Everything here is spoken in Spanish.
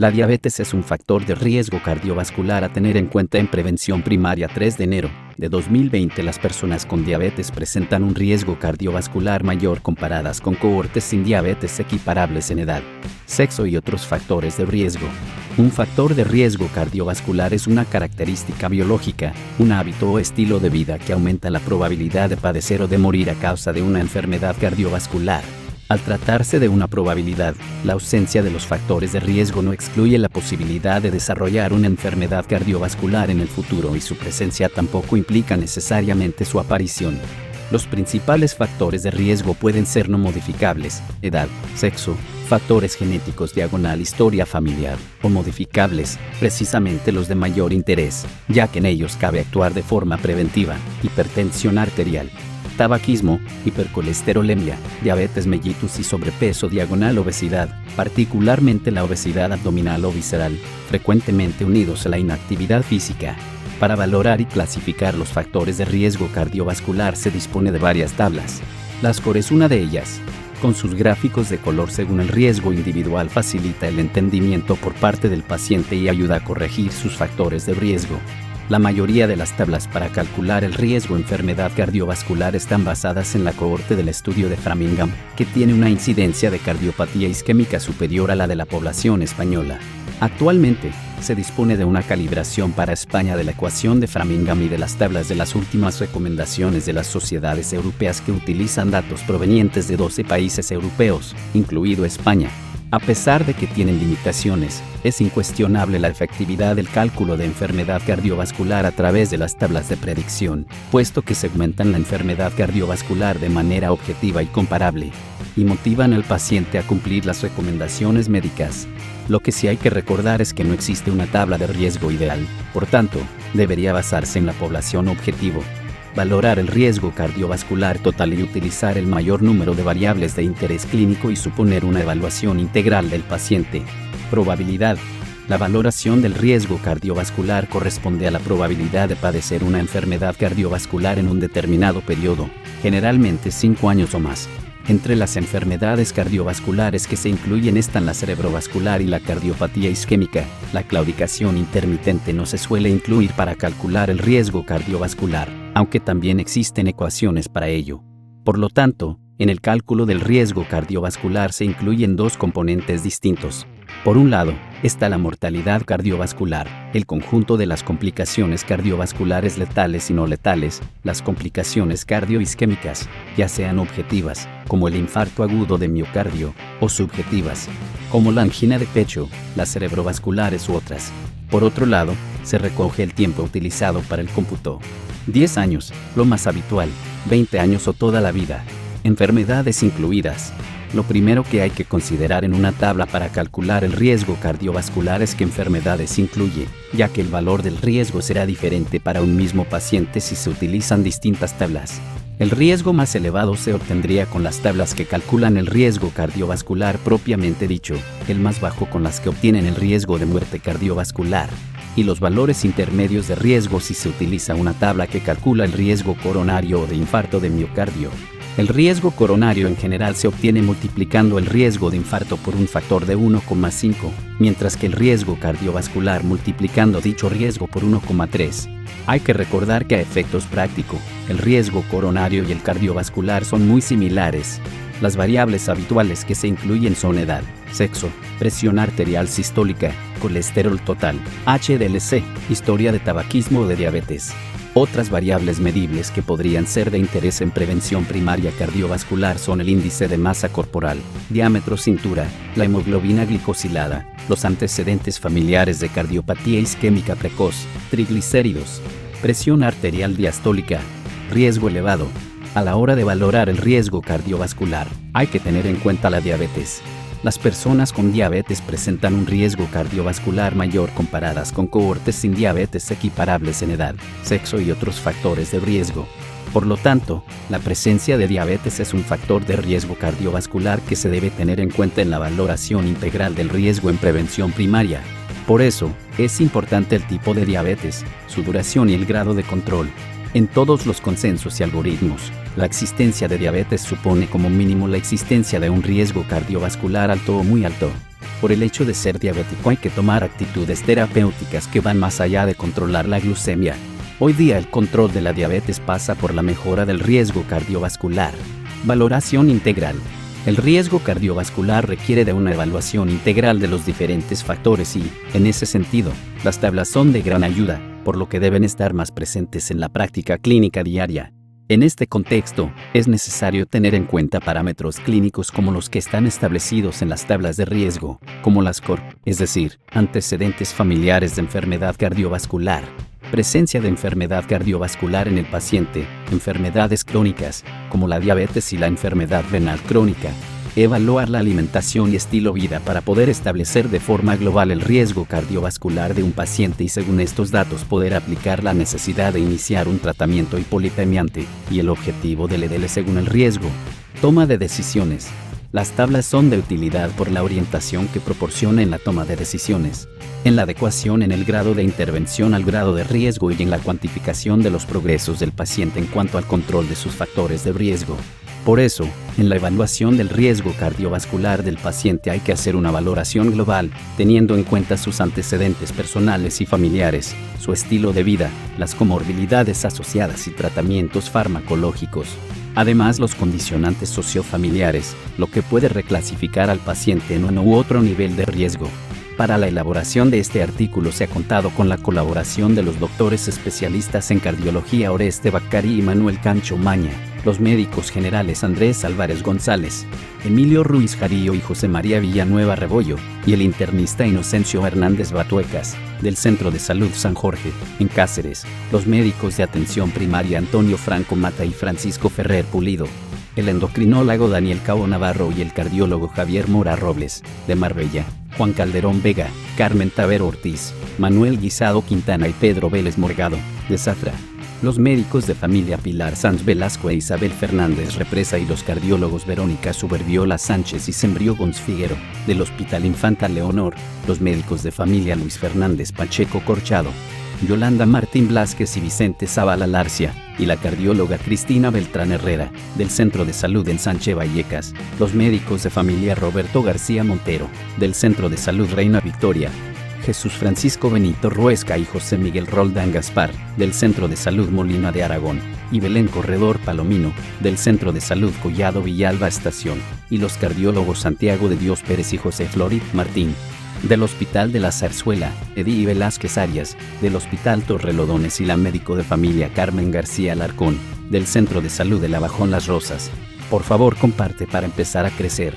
La diabetes es un factor de riesgo cardiovascular a tener en cuenta en prevención primaria. 3 de enero de 2020, las personas con diabetes presentan un riesgo cardiovascular mayor comparadas con cohortes sin diabetes equiparables en edad, sexo y otros factores de riesgo. Un factor de riesgo cardiovascular es una característica biológica, un hábito o estilo de vida que aumenta la probabilidad de padecer o de morir a causa de una enfermedad cardiovascular. Al tratarse de una probabilidad, la ausencia de los factores de riesgo no excluye la posibilidad de desarrollar una enfermedad cardiovascular en el futuro y su presencia tampoco implica necesariamente su aparición. Los principales factores de riesgo pueden ser no modificables, edad, sexo, factores genéticos / historia familiar, o modificables, precisamente los de mayor interés, ya que en ellos cabe actuar de forma preventiva: hipertensión arterial, tabaquismo, hipercolesterolemia, diabetes mellitus y sobrepeso / obesidad, particularmente la obesidad abdominal o visceral, frecuentemente unidos a la inactividad física. Para valorar y clasificar los factores de riesgo cardiovascular se dispone de varias tablas. La SCORE es una de ellas. Con sus gráficos de color según el riesgo individual facilita el entendimiento por parte del paciente y ayuda a corregir sus factores de riesgo. La mayoría de las tablas para calcular el riesgo de enfermedad cardiovascular están basadas en la cohorte del estudio de Framingham, que tiene una incidencia de cardiopatía isquémica superior a la de la población española. Actualmente, se dispone de una calibración para España de la ecuación de Framingham y de las tablas de las últimas recomendaciones de las sociedades europeas que utilizan datos provenientes de 12 países europeos, incluido España. A pesar de que tienen limitaciones, es incuestionable la efectividad del cálculo de enfermedad cardiovascular a través de las tablas de predicción, puesto que segmentan la enfermedad cardiovascular de manera objetiva y comparable, y motivan al paciente a cumplir las recomendaciones médicas. Lo que sí hay que recordar es que no existe una tabla de riesgo ideal, por tanto, debería basarse en la población objetivo. Valorar el riesgo cardiovascular total y utilizar el mayor número de variables de interés clínico y suponer una evaluación integral del paciente. Probabilidad. La valoración del riesgo cardiovascular corresponde a la probabilidad de padecer una enfermedad cardiovascular en un determinado periodo, generalmente 5 años o más. Entre las enfermedades cardiovasculares que se incluyen están la cerebrovascular y la cardiopatía isquémica. La claudicación intermitente no se suele incluir para calcular el riesgo cardiovascular, aunque también existen ecuaciones para ello. Por lo tanto, en el cálculo del riesgo cardiovascular se incluyen dos componentes distintos. Por un lado, está la mortalidad cardiovascular, el conjunto de las complicaciones cardiovasculares letales y no letales, las complicaciones cardioisquémicas, ya sean objetivas, como el infarto agudo de miocardio, o subjetivas, como la angina de pecho, las cerebrovasculares u otras. Por otro lado, se recoge el tiempo utilizado para el cómputo. 10 años, lo más habitual, 20 años o toda la vida. Enfermedades incluidas. Lo primero que hay que considerar en una tabla para calcular el riesgo cardiovascular es qué enfermedades incluye, ya que el valor del riesgo será diferente para un mismo paciente si se utilizan distintas tablas. El riesgo más elevado se obtendría con las tablas que calculan el riesgo cardiovascular propiamente dicho, el más bajo con las que obtienen el riesgo de muerte cardiovascular, y los valores intermedios de riesgo si se utiliza una tabla que calcula el riesgo coronario o de infarto de miocardio. El riesgo coronario en general se obtiene multiplicando el riesgo de infarto por un factor de 1,5, mientras que el riesgo cardiovascular multiplicando dicho riesgo por 1,3. Hay que recordar que a efectos prácticos, el riesgo coronario y el cardiovascular son muy similares. Las variables habituales que se incluyen son edad, sexo, presión arterial sistólica, colesterol total, HDLC, historia de tabaquismo o de diabetes. Otras variables medibles que podrían ser de interés en prevención primaria cardiovascular son el índice de masa corporal, diámetro cintura, la hemoglobina glicosilada, los antecedentes familiares de cardiopatía isquémica precoz, triglicéridos, presión arterial diastólica, riesgo elevado. A la hora de valorar el riesgo cardiovascular, hay que tener en cuenta la diabetes. Las personas con diabetes presentan un riesgo cardiovascular mayor comparadas con cohortes sin diabetes equiparables en edad, sexo y otros factores de riesgo. Por lo tanto, la presencia de diabetes es un factor de riesgo cardiovascular que se debe tener en cuenta en la valoración integral del riesgo en prevención primaria. Por eso, es importante el tipo de diabetes, su duración y el grado de control. En todos los consensos y algoritmos, la existencia de diabetes supone como mínimo la existencia de un riesgo cardiovascular alto o muy alto. Por el hecho de ser diabético hay que tomar actitudes terapéuticas que van más allá de controlar la glucemia. Hoy día el control de la diabetes pasa por la mejora del riesgo cardiovascular. Valoración integral. El riesgo cardiovascular requiere de una evaluación integral de los diferentes factores y, en ese sentido, las tablas son de gran ayuda, por lo que deben estar más presentes en la práctica clínica diaria. En este contexto, es necesario tener en cuenta parámetros clínicos como los que están establecidos en las tablas de riesgo, como las COR, es decir, antecedentes familiares de enfermedad cardiovascular, presencia de enfermedad cardiovascular en el paciente, enfermedades crónicas, como la diabetes y la enfermedad renal crónica. Evaluar la alimentación y estilo vida para poder establecer de forma global el riesgo cardiovascular de un paciente y según estos datos poder aplicar la necesidad de iniciar un tratamiento hipolipemiante y el objetivo del EDL según el riesgo. Toma de decisiones. Las tablas son de utilidad por la orientación que proporciona en la toma de decisiones, en la adecuación en el grado de intervención al grado de riesgo y en la cuantificación de los progresos del paciente en cuanto al control de sus factores de riesgo. Por eso, en la evaluación del riesgo cardiovascular del paciente hay que hacer una valoración global, teniendo en cuenta sus antecedentes personales y familiares, su estilo de vida, las comorbilidades asociadas y tratamientos farmacológicos. Además, los condicionantes sociofamiliares, lo que puede reclasificar al paciente en uno u otro nivel de riesgo. Para la elaboración de este artículo se ha contado con la colaboración de los doctores especialistas en cardiología Oreste Baccari y Manuel Cancho Maña, los médicos generales Andrés Álvarez González, Emilio Ruiz Jarillo y José María Villanueva Rebollo, y el internista Inocencio Hernández Batuecas, del Centro de Salud San Jorge, en Cáceres, los médicos de atención primaria Antonio Franco Mata y Francisco Ferrer Pulido, el endocrinólogo Daniel Cabo Navarro y el cardiólogo Javier Mora Robles, de Marbella, Juan Calderón Vega, Carmen Tavero Ortiz, Manuel Guisado Quintana y Pedro Vélez Morgado, de Zafra. Los médicos de familia Pilar Sanz Velasco e Isabel Fernández Represa y los cardiólogos Verónica Suberbiola Sánchez y Sembrío Gons Figuero, del Hospital Infanta Leonor, los médicos de familia Luis Fernández Pacheco Corchado, Yolanda Martín Blázquez y Vicente Zavala Larcia, y la cardióloga Cristina Beltrán Herrera, del Centro de Salud en Sánchez Vallecas, los médicos de familia Roberto García Montero, del Centro de Salud Reina Victoria, Jesús Francisco Benito Ruesca y José Miguel Roldán Gaspar, del Centro de Salud Molina de Aragón, y Belén Corredor Palomino, del Centro de Salud Collado Villalba Estación, y los cardiólogos Santiago de Dios Pérez y José Florit Martín, del Hospital de la Zarzuela, Edí Velázquez Arias, del Hospital Torrelodones y la médico de familia Carmen García Alarcón, del Centro de Salud de La Bajón Las Rosas. Por favor, comparte para empezar a crecer.